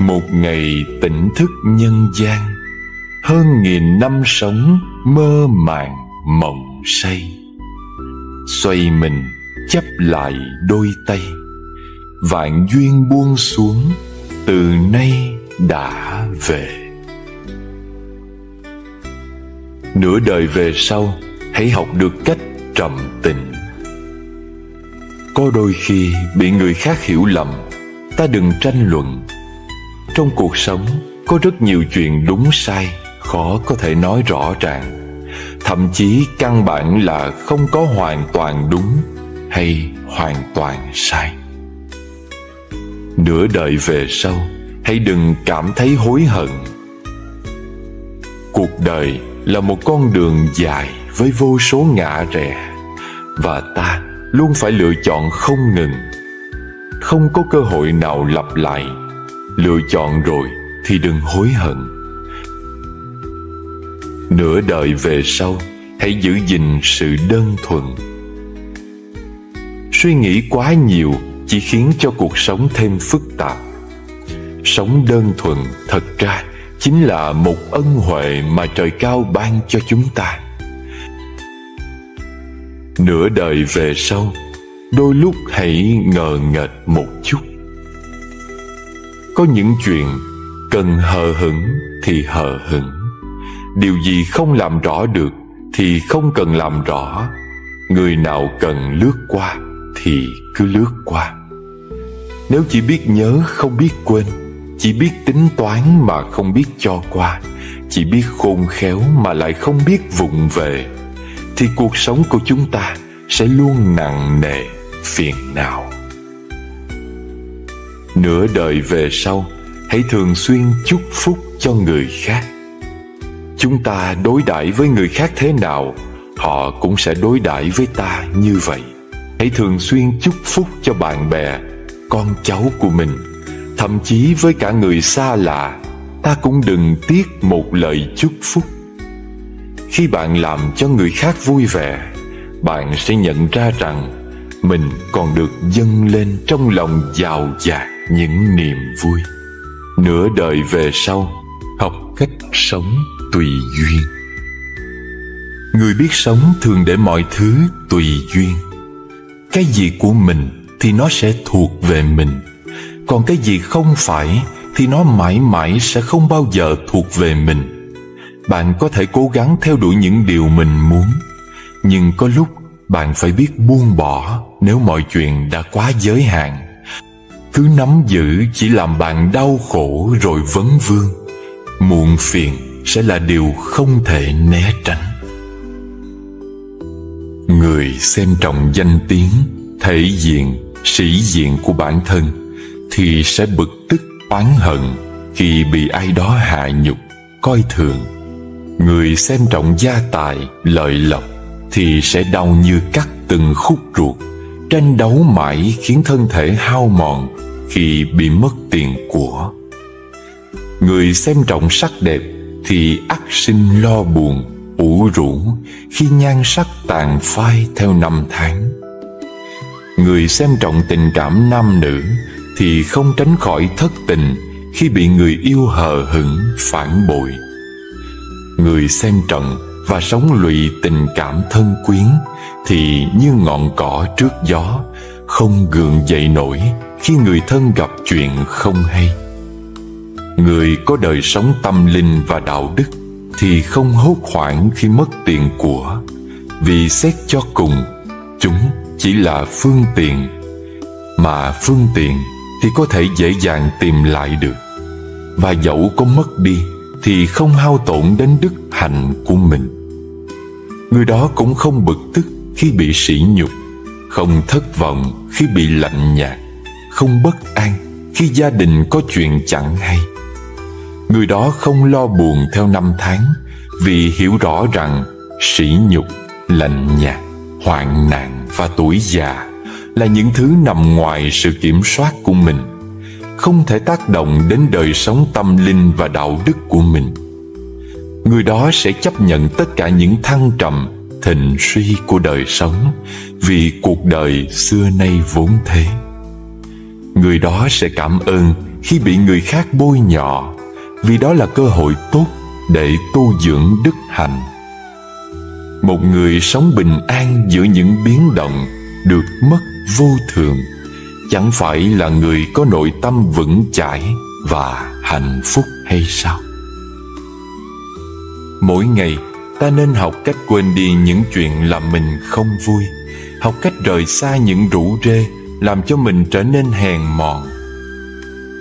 một ngày tỉnh thức nhân gian, hơn nghìn năm sống mơ màng mộng say. Xoay mình chắp lại đôi tay, vạn duyên buông xuống, từ nay đã về. Nửa đời về sau, hãy học được cách trầm tĩnh. Có đôi khi bị người khác hiểu lầm, ta đừng tranh luận. Trong cuộc sống có rất nhiều chuyện đúng sai khó có thể nói rõ ràng, thậm chí căn bản là không có hoàn toàn đúng hay hoàn toàn sai. Nửa đời về sau, hãy đừng cảm thấy hối hận. Cuộc đời là một con đường dài với vô số ngã rẽ, và ta luôn phải lựa chọn không ngừng. Không có cơ hội nào lặp lại. Lựa chọn rồi thì đừng hối hận. Nửa đời về sau, hãy giữ gìn sự đơn thuần. Suy nghĩ quá nhiều chỉ khiến cho cuộc sống thêm phức tạp. Sống đơn thuần thật ra chính là một ân huệ mà trời cao ban cho chúng ta. Nửa đời về sau, đôi lúc hãy ngờ nghệch một chút. Có những chuyện cần hờ hững thì hờ hững. Điều gì không làm rõ được thì không cần làm rõ. Người nào cần lướt qua thì cứ lướt qua. Nếu chỉ biết nhớ không biết quên, chỉ biết tính toán mà không biết cho qua, chỉ biết khôn khéo mà lại không biết vụng về, thì cuộc sống của chúng ta sẽ luôn nặng nề, phiền não. Nửa đời về sau, hãy thường xuyên chúc phúc cho người khác. Chúng ta đối đãi với người khác thế nào, họ cũng sẽ đối đãi với ta như vậy. Hãy thường xuyên chúc phúc cho bạn bè, con cháu của mình, thậm chí với cả người xa lạ, ta cũng đừng tiếc một lời chúc phúc. Khi bạn làm cho người khác vui vẻ, bạn sẽ nhận ra rằng mình còn được dâng lên trong lòng dào dạt những niềm vui. Nửa đời về sau, học cách sống tùy duyên. Người biết sống thường để mọi thứ tùy duyên. Cái gì của mình thì nó sẽ thuộc về mình, còn cái gì không phải thì nó mãi mãi sẽ không bao giờ thuộc về mình. Bạn có thể cố gắng theo đuổi những điều mình muốn, nhưng có lúc bạn phải biết buông bỏ nếu mọi chuyện đã quá giới hạn. Cứ nắm giữ chỉ làm bạn đau khổ rồi vấn vương. Muộn phiền sẽ là điều không thể né tránh. Người xem trọng danh tiếng, thể diện, sĩ diện của bản thân thì sẽ bực tức oán hận khi bị ai đó hạ nhục, coi thường. Người xem trọng gia tài, lợi lộc thì sẽ đau như cắt từng khúc ruột, tranh đấu mãi khiến thân thể hao mòn khi bị mất tiền của. Người xem trọng sắc đẹp thì ắt sinh lo buồn, ủ rũ khi nhan sắc tàn phai theo năm tháng. Người xem trọng tình cảm nam nữ thì không tránh khỏi thất tình khi bị người yêu hờ hững, phản bội. Người xem trọng và sống lụy tình cảm thân quyến thì như ngọn cỏ trước gió, không gượng dậy nổi khi người thân gặp chuyện không hay. Người có đời sống tâm linh và đạo đức thì không hốt hoảng khi mất tiền của, vì xét cho cùng chúng chỉ là phương tiện, mà phương tiện thì có thể dễ dàng tìm lại được, và dẫu có mất đi thì không hao tổn đến đức hạnh của mình. Người đó cũng không bực tức khi bị sỉ nhục, không thất vọng khi bị lạnh nhạt, không bất an khi gia đình có chuyện chẳng hay. Người đó không lo buồn theo năm tháng, vì hiểu rõ rằng sỉ nhục, lạnh nhạt, hoạn nạn và tuổi già là những thứ nằm ngoài sự kiểm soát của mình, không thể tác động đến đời sống tâm linh và đạo đức của mình. Người đó sẽ chấp nhận tất cả những thăng trầm, thịnh suy của đời sống, vì cuộc đời xưa nay vốn thế. Người đó sẽ cảm ơn khi bị người khác bôi nhọ, vì đó là cơ hội tốt để tu dưỡng đức hạnh. Một người sống bình an giữa những biến động, được mất vô thường, chẳng phải là người có nội tâm vững chãi và hạnh phúc hay sao? Mỗi ngày ta nên học cách quên đi những chuyện làm mình không vui, học cách rời xa những rủ rê làm cho mình trở nên hèn mọn.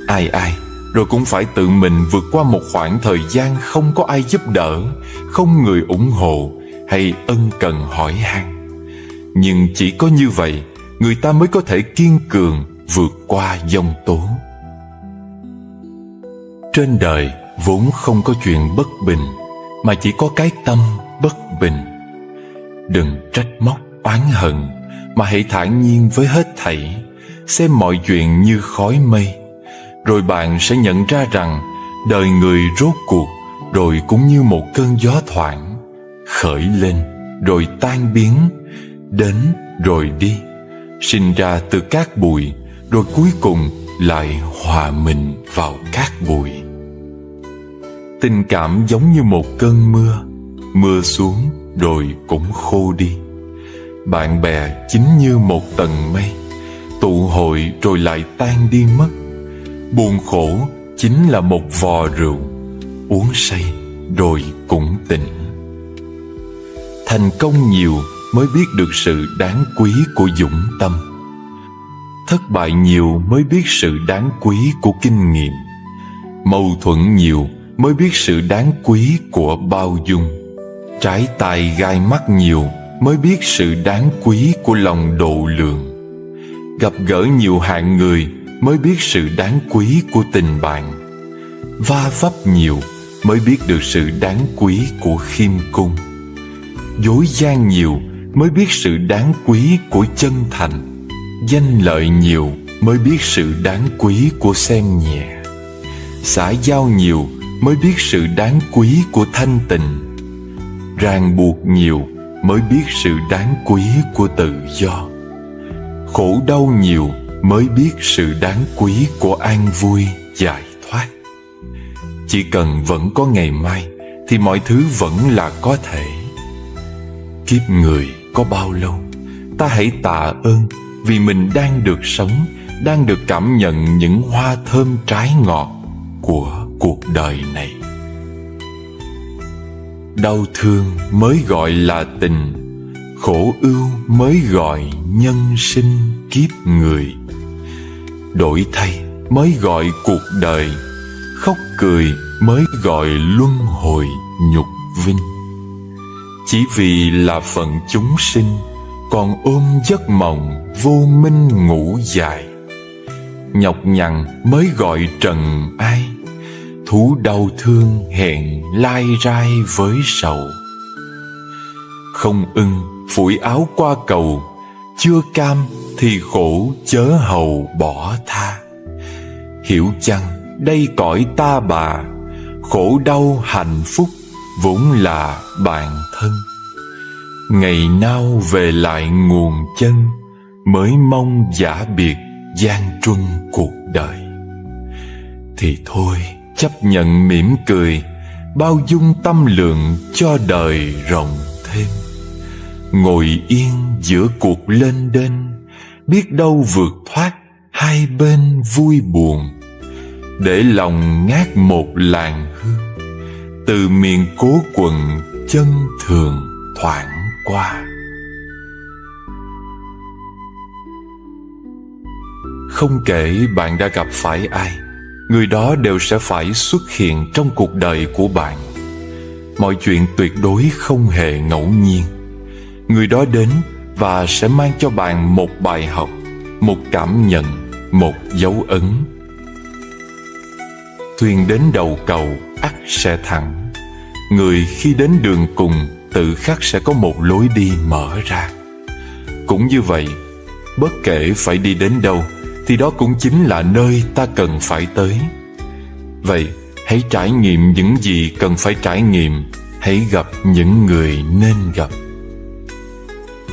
Ai rồi cũng phải tự mình vượt qua một khoảng thời gian không có ai giúp đỡ, không người ủng hộ hay ân cần hỏi han. Nhưng chỉ có như vậy, người ta mới có thể kiên cường vượt qua giông tố. Trên đời vốn không có chuyện bất bình, mà chỉ có cái tâm bất bình. Đừng trách móc oán hận, mà hãy thản nhiên với hết thảy, xem mọi chuyện như khói mây. Rồi bạn sẽ nhận ra rằng đời người rốt cuộc rồi cũng như một cơn gió thoảng, khởi lên rồi tan biến, đến rồi đi, sinh ra từ cát bụi, rồi cuối cùng lại hòa mình vào cát bụi. Tình cảm giống như một cơn mưa, mưa xuống rồi cũng khô đi. Bạn bè chính như một tầng mây, tụ hội rồi lại tan đi mất. Buồn khổ chính là một vò rượu, uống say rồi cũng tỉnh. Thành công nhiều mới biết được sự đáng quý của dũng tâm. Thất bại nhiều mới biết sự đáng quý của kinh nghiệm. Mâu thuẫn nhiều mới biết sự đáng quý của bao dung. Trái tài gai mắt nhiều mới biết sự đáng quý của lòng độ lượng. Gặp gỡ nhiều hạng người mới biết sự đáng quý của tình bạn. Va vấp nhiều mới biết được sự đáng quý của khiêm cung. Dối gian nhiều mới biết sự đáng quý của chân thành. Danh lợi nhiều mới biết sự đáng quý của xem nhẹ. Xã giao nhiều mới biết sự đáng quý của thanh tịnh. Ràng buộc nhiều mới biết sự đáng quý của tự do. Khổ đau nhiều mới biết sự đáng quý của an vui giải thoát. Chỉ cần vẫn có ngày mai thì mọi thứ vẫn là có thể. Kiếp người có bao lâu, ta hãy tạ ơn vì mình đang được sống, đang được cảm nhận những hoa thơm trái ngọt của cuộc đời này. Đau thương mới gọi là tình, khổ ưu mới gọi nhân sinh kiếp người. Đổi thay mới gọi cuộc đời, khóc cười mới gọi luân hồi nhục vinh. Chỉ vì là phận chúng sinh, còn ôm giấc mộng vô minh ngủ dài. Nhọc nhằn mới gọi trần ai, thú đau thương hẹn lai rai với sầu. Không ưng phủi áo qua cầu, chưa cam thì khổ chớ hầu bỏ tha. Hiểu chăng đây cõi ta bà, khổ đau hạnh phúc vốn là bạn thân. Ngày nào về lại nguồn chân, mới mong giả biệt gian truân cuộc đời. Thì thôi chấp nhận mỉm cười, bao dung tâm lượng cho đời rộng thêm. Ngồi yên giữa cuộc lên đên, biết đâu vượt thoát hai bên vui buồn. Để lòng ngát một làn hương, từ miền cố quần chân thường thoảng qua. Không kể bạn đã gặp phải ai, người đó đều sẽ phải xuất hiện trong cuộc đời của bạn. Mọi chuyện tuyệt đối không hề ngẫu nhiên. Người đó đến và sẽ mang cho bạn một bài học, một cảm nhận, một dấu ấn. Thuyền đến đầu cầu ắt sẽ thẳng. Người khi đến đường cùng tự khắc sẽ có một lối đi mở ra. Cũng như vậy, bất kể phải đi đến đâu thì đó cũng chính là nơi ta cần phải tới. Vậy hãy trải nghiệm những gì cần phải trải nghiệm, hãy gặp những người nên gặp.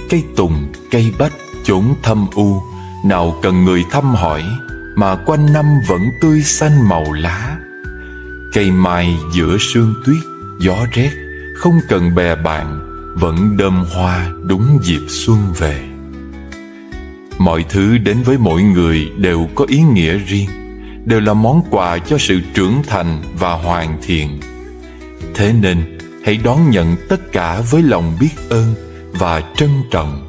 Cây tùng, cây bách, chốn thâm u, nào cần người thăm hỏi, mà quanh năm vẫn tươi xanh màu lá. Cây mai giữa sương tuyết, gió rét, không cần bè bạn, vẫn đơm hoa đúng dịp xuân về. Mọi thứ đến với mỗi người đều có ý nghĩa riêng, đều là món quà cho sự trưởng thành và hoàn thiện. Thế nên hãy đón nhận tất cả với lòng biết ơn và trân trọng.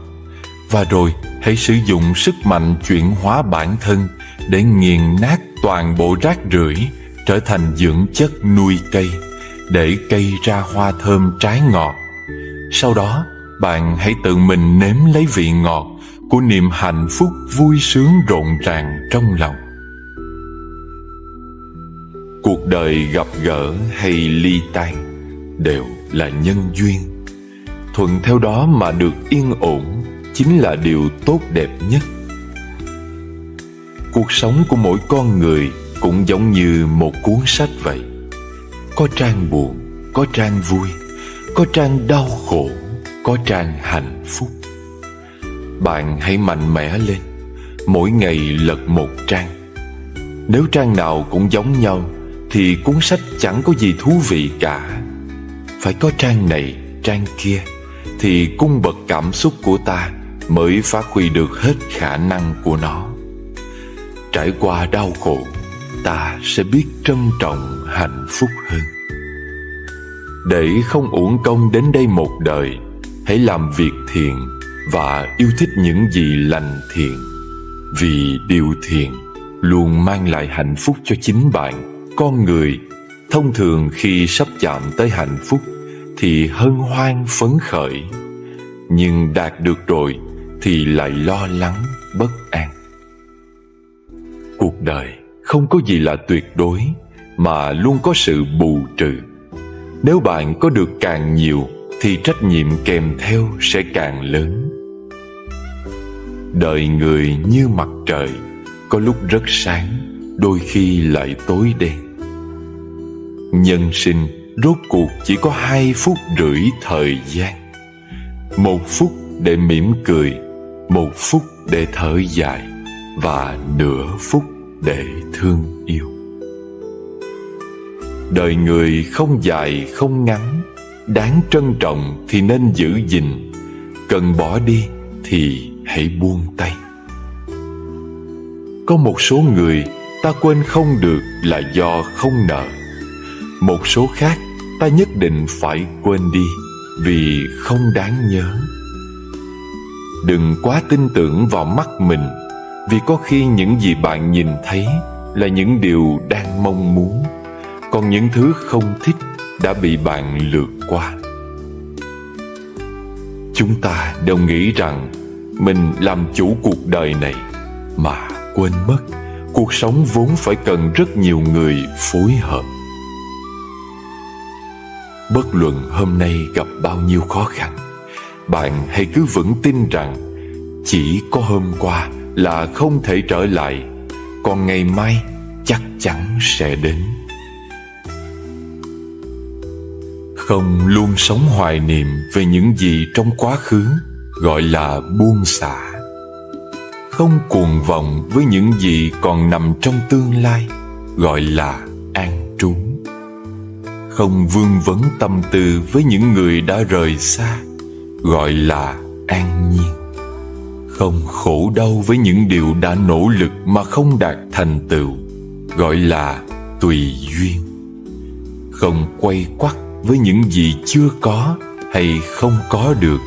Và rồi hãy sử dụng sức mạnh chuyển hóa bản thân để nghiền nát toàn bộ rác rưởi trở thành dưỡng chất nuôi cây, để cây ra hoa thơm trái ngọt. Sau đó bạn hãy tự mình nếm lấy vị ngọt của niềm hạnh phúc vui sướng rộn ràng trong lòng. Cuộc đời gặp gỡ hay ly tan đều là nhân duyên. Thuận theo đó mà được yên ổn chính là điều tốt đẹp nhất. Cuộc sống của mỗi con người cũng giống như một cuốn sách vậy. Có trang buồn, có trang vui, có trang đau khổ, có trang hạnh phúc. Bạn hãy mạnh mẽ lên, mỗi ngày lật một trang. Nếu trang nào cũng giống nhau thì cuốn sách chẳng có gì thú vị cả. Phải có trang này, trang kia thì cung bậc cảm xúc của ta mới phát huy được hết khả năng của nó. Trải qua đau khổ, ta sẽ biết trân trọng hạnh phúc hơn. Để không uổng công đến đây một đời, hãy làm việc thiện và yêu thích những gì lành thiện. Vì điều thiện luôn mang lại hạnh phúc cho chính bạn. Con người thông thường khi sắp chạm tới hạnh phúc thì hân hoan phấn khởi, nhưng đạt được rồi thì lại lo lắng bất an. Cuộc đời không có gì là tuyệt đối, mà luôn có sự bù trừ. Nếu bạn có được càng nhiều thì trách nhiệm kèm theo sẽ càng lớn. Đời người như mặt trời, có lúc rất sáng, đôi khi lại tối đen. Nhân sinh rốt cuộc chỉ có 2,5 phút thời gian. 1 phút để mỉm cười, 1 phút để thở dài, và nửa phút để thương yêu. Đời người không dài không ngắn, đáng trân trọng thì nên giữ gìn, cần bỏ đi thì hãy buông tay. Có một số người ta quên không được là do không nợ. Một số khác ta nhất định phải quên đi vì không đáng nhớ. Đừng quá tin tưởng vào mắt mình, vì có khi những gì bạn nhìn thấy là những điều đang mong muốn, còn những thứ không thích đã bị bạn lướt qua. Chúng ta đều nghĩ rằng mình làm chủ cuộc đời này, mà quên mất cuộc sống vốn phải cần rất nhiều người phối hợp. Bất luận hôm nay gặp bao nhiêu khó khăn, bạn hãy cứ vững tin rằng chỉ có hôm qua là không thể trở lại, còn ngày mai chắc chắn sẽ đến. Không luôn sống hoài niệm về những gì trong quá khứ gọi là buông xả. Không cuồng vọng với những gì còn nằm trong tương lai gọi là an trú. Không vương vấn tâm tư với những người đã rời xa gọi là an nhiên. Không khổ đau với những điều đã nỗ lực mà không đạt thành tựu gọi là tùy duyên. Không quay quắt với những gì chưa có hay không có được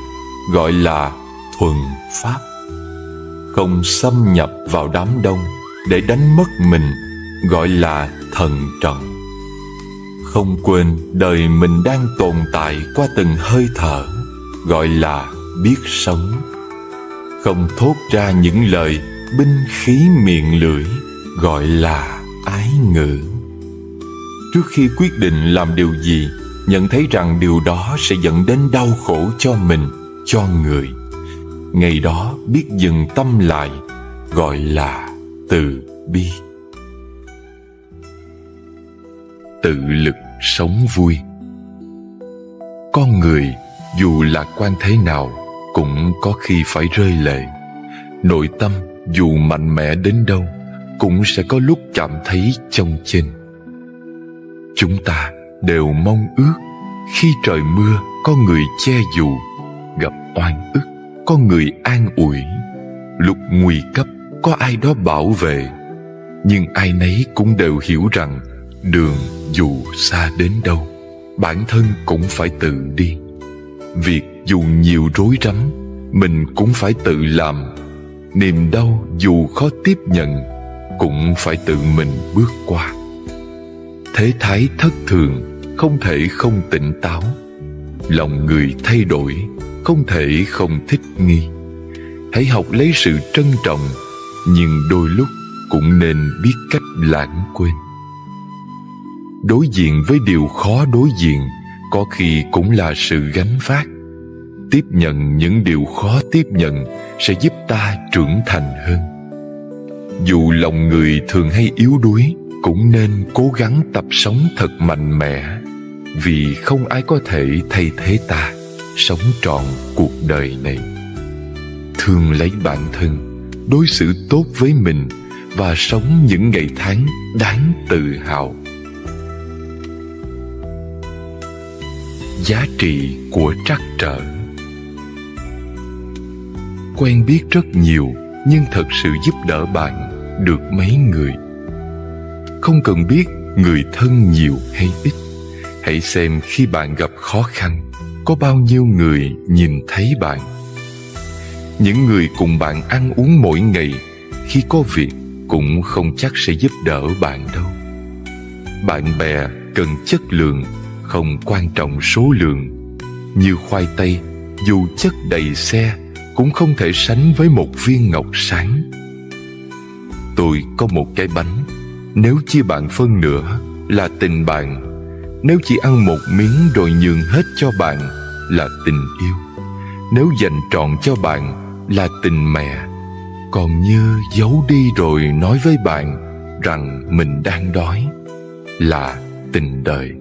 gọi là thuần pháp. Không xâm nhập vào đám đông để đánh mất mình gọi là thận trọng. Không quên đời mình đang tồn tại qua từng hơi thở gọi là biết sống. Không thốt ra những lời binh khí miệng lưỡi gọi là ái ngữ. Trước khi quyết định làm điều gì, nhận thấy rằng điều đó sẽ dẫn đến đau khổ cho mình, cho người, ngày đó biết dừng tâm lại gọi là từ bi. Tự lực sống vui. Con người dù lạc quan thế nào cũng có khi phải rơi lệ. Nội tâm dù mạnh mẽ đến đâu cũng sẽ có lúc cảm thấy chông chênh. Chúng ta đều mong ước khi trời mưa có người che dù, gặp oan ức có người an ủi, lúc nguy cấp có ai đó bảo vệ. Nhưng ai nấy cũng đều hiểu rằng đường dù xa đến đâu, bản thân cũng phải tự đi. Việc dù nhiều rối rắm, mình cũng phải tự làm. Niềm đau dù khó tiếp nhận, cũng phải tự mình bước qua. Thế thái thất thường, không thể không tỉnh táo. Lòng người thay đổi, không thể không thích nghi. Hãy học lấy sự trân trọng, nhưng đôi lúc cũng nên biết cách lãng quên. Đối diện với điều khó đối diện, có khi cũng là sự gánh vác. Tiếp nhận những điều khó tiếp nhận sẽ giúp ta trưởng thành hơn. Dù lòng người thường hay yếu đuối, cũng nên cố gắng tập sống thật mạnh mẽ, vì không ai có thể thay thế ta sống trọn cuộc đời này. Thương lấy bản thân, đối xử tốt với mình và sống những ngày tháng đáng tự hào. Giá trị của trắc trở. Quen biết rất nhiều, nhưng thật sự giúp đỡ bạn được mấy người. Không cần biết người thân nhiều hay ít, hãy xem khi bạn gặp khó khăn, có bao nhiêu người nhìn thấy bạn. Những người cùng bạn ăn uống mỗi ngày, khi có việc cũng không chắc sẽ giúp đỡ bạn đâu. Bạn bè cần chất lượng, không quan trọng số lượng. Như khoai tây, dù chất đầy xe, cũng không thể sánh với một viên ngọc sáng. Tôi có một cái bánh, nếu chia bạn phân nửa là tình bạn. Nếu chỉ ăn một miếng rồi nhường hết cho bạn là tình yêu. Nếu dành trọn cho bạn là tình mẹ. Còn như giấu đi rồi nói với bạn rằng mình đang đói là tình đời.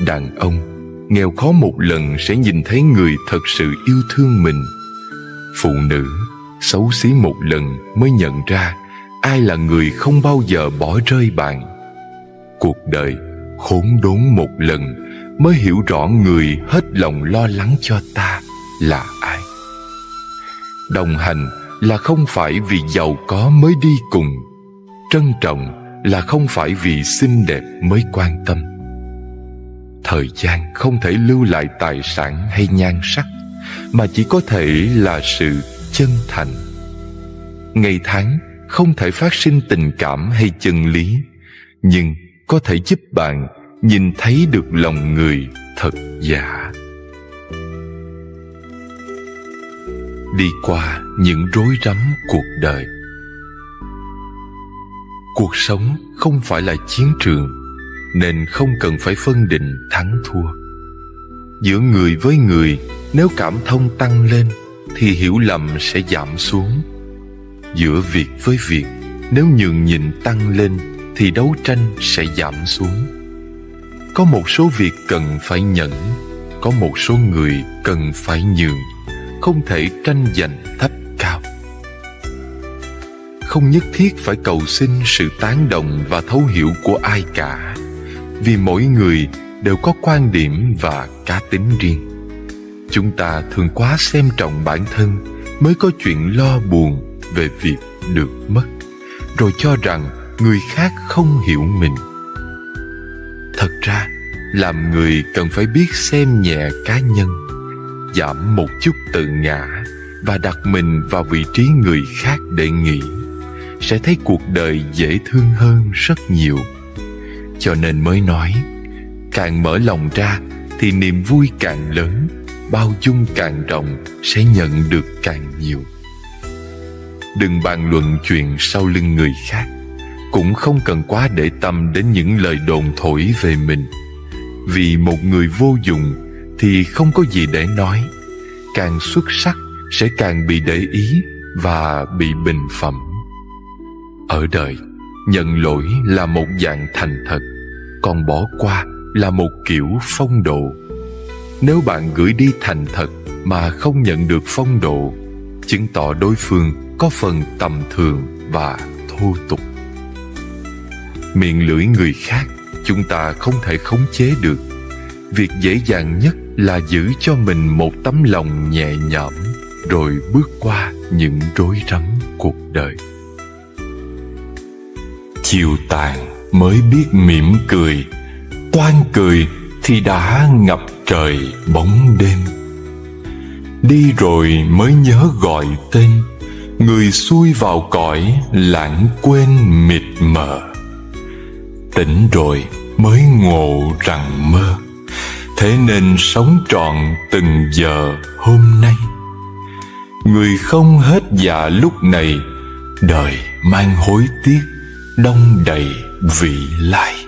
Đàn ông nghèo khó một lần sẽ nhìn thấy người thật sự yêu thương mình. Phụ nữ xấu xí một lần mới nhận ra ai là người không bao giờ bỏ rơi bạn. Cuộc đời khốn đốn một lần mới hiểu rõ người hết lòng lo lắng cho ta là ai. Đồng hành là không phải vì giàu có mới đi cùng. Trân trọng là không phải vì xinh đẹp mới quan tâm. Thời gian không thể lưu lại tài sản hay nhan sắc, mà chỉ có thể là sự chân thành. Ngày tháng không thể phát sinh tình cảm hay chân lý, nhưng có thể giúp bạn nhìn thấy được lòng người thật giả. Đi qua những rối rắm cuộc đời. Cuộc sống không phải là chiến trường, nên không cần phải phân định thắng thua. Giữa người với người, nếu cảm thông tăng lên thì hiểu lầm sẽ giảm xuống. Giữa việc với việc, nếu nhường nhịn tăng lên thì đấu tranh sẽ giảm xuống. Có một số việc cần phải nhẫn, có một số người cần phải nhường, không thể tranh giành thấp cao. Không nhất thiết phải cầu xin sự tán đồng và thấu hiểu của ai cả, vì mỗi người đều có quan điểm và cá tính riêng. Chúng ta thường quá xem trọng bản thân, mới có chuyện lo buồn về việc được mất, rồi cho rằng người khác không hiểu mình. Thật ra, làm người cần phải biết xem nhẹ cá nhân, giảm một chút tự ngã và đặt mình vào vị trí người khác để nghĩ, sẽ thấy cuộc đời dễ thương hơn rất nhiều. Cho nên mới nói, càng mở lòng ra thì niềm vui càng lớn, bao dung càng rộng sẽ nhận được càng nhiều. Đừng bàn luận chuyện sau lưng người khác, cũng không cần quá để tâm đến những lời đồn thổi về mình. Vì một người vô dụng thì không có gì để nói. Càng xuất sắc sẽ càng bị để ý và bị bình phẩm. Ở đời, nhận lỗi là một dạng thành thật, còn bỏ qua là một kiểu phong độ. Nếu bạn gửi đi thành thật mà không nhận được phong độ, chứng tỏ đối phương có phần tầm thường và thô tục. Miệng lưỡi người khác chúng ta không thể khống chế được. Việc dễ dàng nhất là giữ cho mình một tấm lòng nhẹ nhõm, rồi bước qua những rối rắm cuộc đời. Chiều tàn mới biết mỉm cười, toan cười thì đã ngập trời bóng đêm. Đi rồi mới nhớ gọi tên, người xuôi vào cõi lãng quên mịt mờ. Tỉnh rồi mới ngộ rằng mơ, thế nên sống trọn từng giờ hôm nay. Người không hết dạ lúc này, đời mang hối tiếc đong đầy vị lai.